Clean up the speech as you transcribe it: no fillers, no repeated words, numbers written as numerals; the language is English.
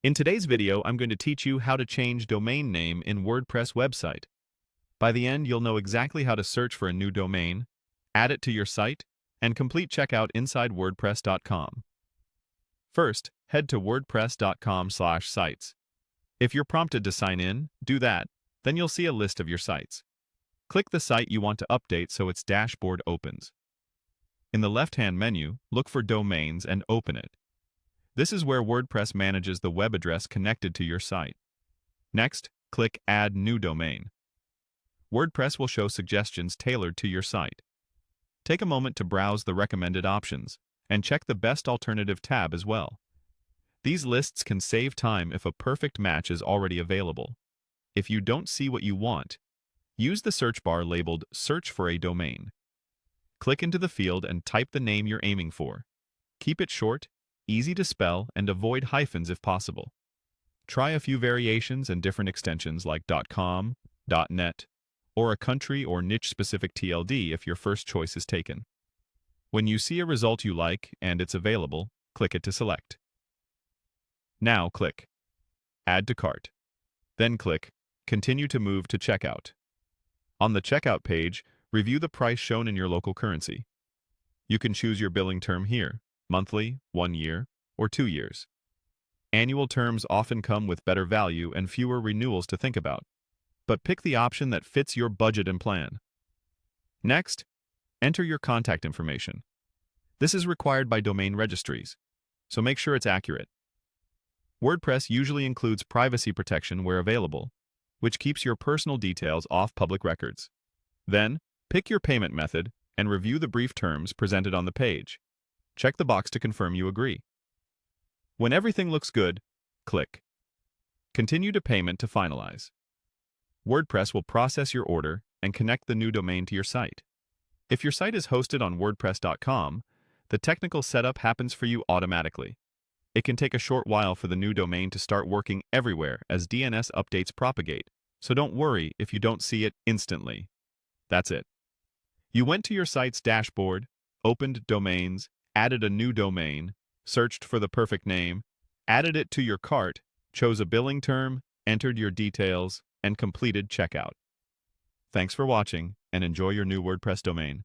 In today's video, I'm going to teach you how to change domain name in WordPress website. By the end, you'll know exactly how to search for a new domain, add it to your site, and complete checkout inside WordPress.com. First, head to WordPress.com/sites. If you're prompted to sign in, do that. Then you'll see a list of your sites. Click the site you want to update so its dashboard opens. In the left-hand menu, look for Domains and open it. This is where WordPress manages the web address connected to your site. Next, click Add New Domain. WordPress will show suggestions tailored to your site. Take a moment to browse the recommended options, and check the Best Alternative tab as well. These lists can save time if a perfect match is already available. If you don't see what you want, use the search bar labeled Search for a Domain. Click into the field and type the name you're aiming for. Keep it short, easy to spell, and avoid hyphens if possible. Try a few variations and different extensions like .com, .net, or a country or niche-specific TLD if your first choice is taken. When you see a result you like and it's available, click it to select. Now click Add to Cart. Then click Continue to move to checkout. On the checkout page, review the price shown in your local currency. You can choose your billing term here: monthly, 1 year, or 2 years. Annual terms often come with better value and fewer renewals to think about, but pick the option that fits your budget and plan. Next, enter your contact information. This is required by domain registries, so make sure it's accurate. WordPress usually includes privacy protection where available, which keeps your personal details off public records. Then, pick your payment method and review the brief terms presented on the page. Check the box to confirm you agree. When everything looks good, click Continue to Payment to finalize. WordPress will process your order and connect the new domain to your site. If your site is hosted on WordPress.com, the technical setup happens for you automatically. It can take a short while for the new domain to start working everywhere as DNS updates propagate, so don't worry if you don't see it instantly. That's it. You went to your site's dashboard, opened Domains, added a new domain, searched for the perfect name, added it to your cart, chose a billing term, entered your details, and completed checkout. Thanks for watching, and enjoy your new WordPress domain.